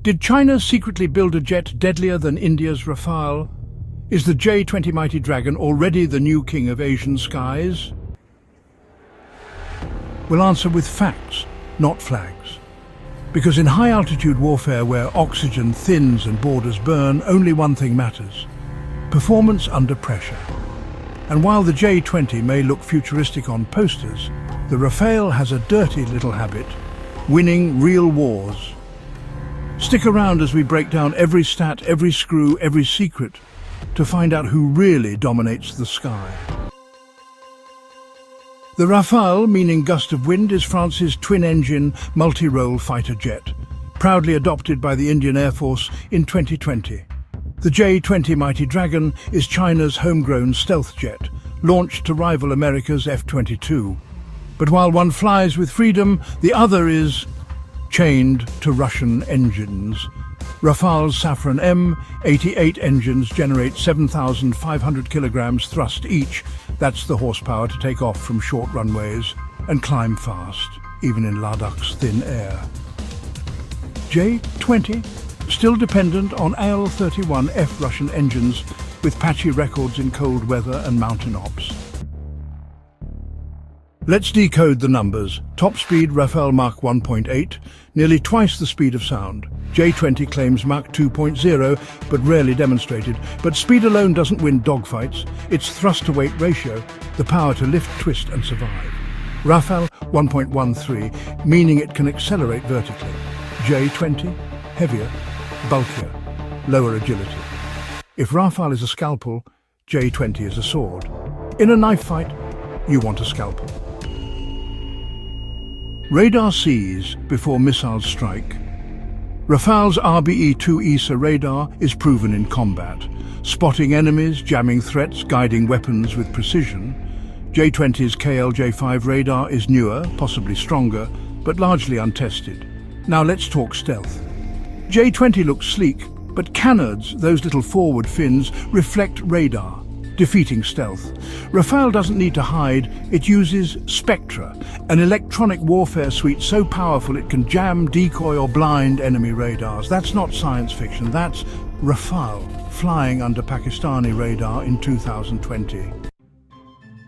Did China secretly build a jet deadlier than India's Rafale? Is the J-20 Mighty Dragon already the new king of Asian skies? We'll answer with facts, not flags. Because in high-altitude warfare where oxygen thins and borders burn, only one thing matters: performance under pressure. And while the J-20 may look futuristic on posters, the Rafale has a dirty little habit: winning real wars. Stick around as we break down every stat, every screw, every secret, to find out who really dominates the sky. The Rafale, meaning gust of wind, is France's twin-engine, multi-role fighter jet, proudly adopted by the Indian Air Force in 2020. The J-20 Mighty Dragon is China's homegrown stealth jet, launched to rival America's F-22. But while one flies with freedom, the other is chained to Russian engines. Rafale's Safran M88 engines generate 7,500 kilograms thrust each. That's the horsepower to take off from short runways and climb fast, even in Ladakh's thin air. J-20, still dependent on AL-31F Russian engines, with patchy records in cold weather and mountain ops. Let's decode the numbers. Top speed Rafale Mach 1.8, nearly twice the speed of sound. J-20 claims Mach 2.0, but rarely demonstrated. But speed alone doesn't win dogfights. It's thrust-to-weight ratio, the power to lift, twist and survive. Rafale 1.13, meaning it can accelerate vertically. J-20, heavier, bulkier, lower agility. If Rafale is a scalpel, J-20 is a sword. In a knife fight, you want a scalpel. Radar sees before missiles strike. Rafale's RBE-2 ESA radar is proven in combat, spotting enemies, jamming threats, guiding weapons with precision. J-20's KLJ-5 radar is newer, possibly stronger, but largely untested. Now let's talk stealth. J-20 looks sleek, but canards, those little forward fins, reflect radar, defeating stealth. Rafale doesn't need to hide, it uses SPECTRA, an electronic warfare suite so powerful it can jam, decoy or blind enemy radars. That's not science fiction, that's Rafale flying under Pakistani radar in 2020.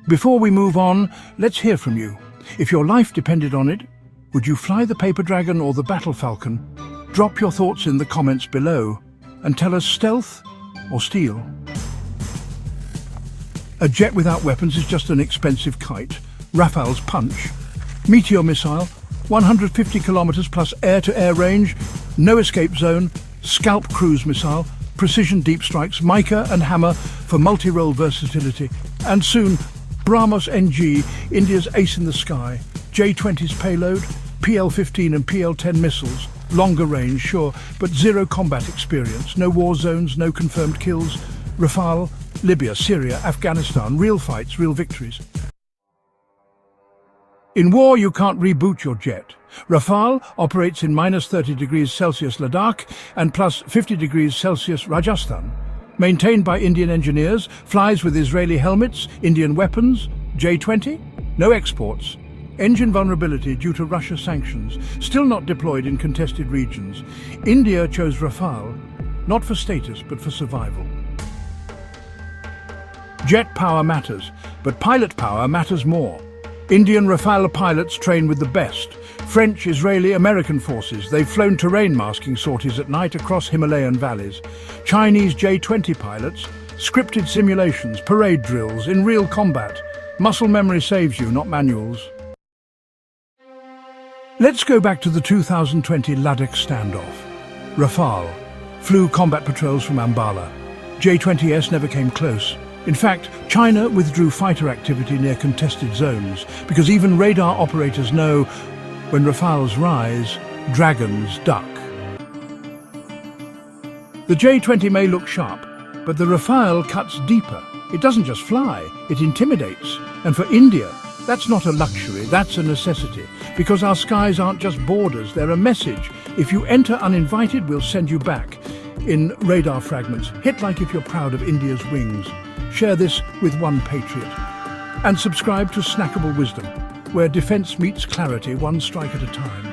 Before we move on, let's hear from you. If your life depended on it, would you fly the Paper Dragon or the Battle Falcon? Drop your thoughts in the comments below and tell us stealth or steel. A jet without weapons is just an expensive kite. Rafale's punch. Meteor missile, 150 kilometers plus air-to-air range, no escape zone, SCALP cruise missile, precision deep strikes, Mica and hammer for multi-role versatility, and soon BrahMos NG, India's ace in the sky. J-20's payload, PL-15 and PL-10 missiles, longer range, sure, but zero combat experience, no war zones, no confirmed kills. Rafale, Libya, Syria, Afghanistan, real fights, real victories. In war, you can't reboot your jet. Rafale operates in minus 30 degrees Celsius Ladakh and plus 50 degrees Celsius Rajasthan. Maintained by Indian engineers, flies with Israeli helmets, Indian weapons. J-20, no exports. Engine vulnerability due to Russia sanctions, still not deployed in contested regions. India chose Rafale, not for status, but for survival. Jet power matters, but pilot power matters more. Indian Rafale pilots train with the best. French, Israeli, American forces. They've flown terrain masking sorties at night across Himalayan valleys. Chinese J-20 pilots, scripted simulations, parade drills, in real combat. Muscle memory saves you, not manuals. Let's go back to the 2020 Ladakh standoff. Rafale flew combat patrols from Ambala. J-20S never came close. In fact, China withdrew fighter activity near contested zones because even radar operators know when Rafales rise, dragons duck. The J-20 may look sharp, but the Rafale cuts deeper. It doesn't just fly, it intimidates. And for India, that's not a luxury, that's a necessity. Because our skies aren't just borders, they're a message. If you enter uninvited, we'll send you back. In radar fragments, hit like if you're proud of India's wings. Share this with one patriot. And subscribe to Snackable Wisdom, where defense meets clarity, one strike at a time.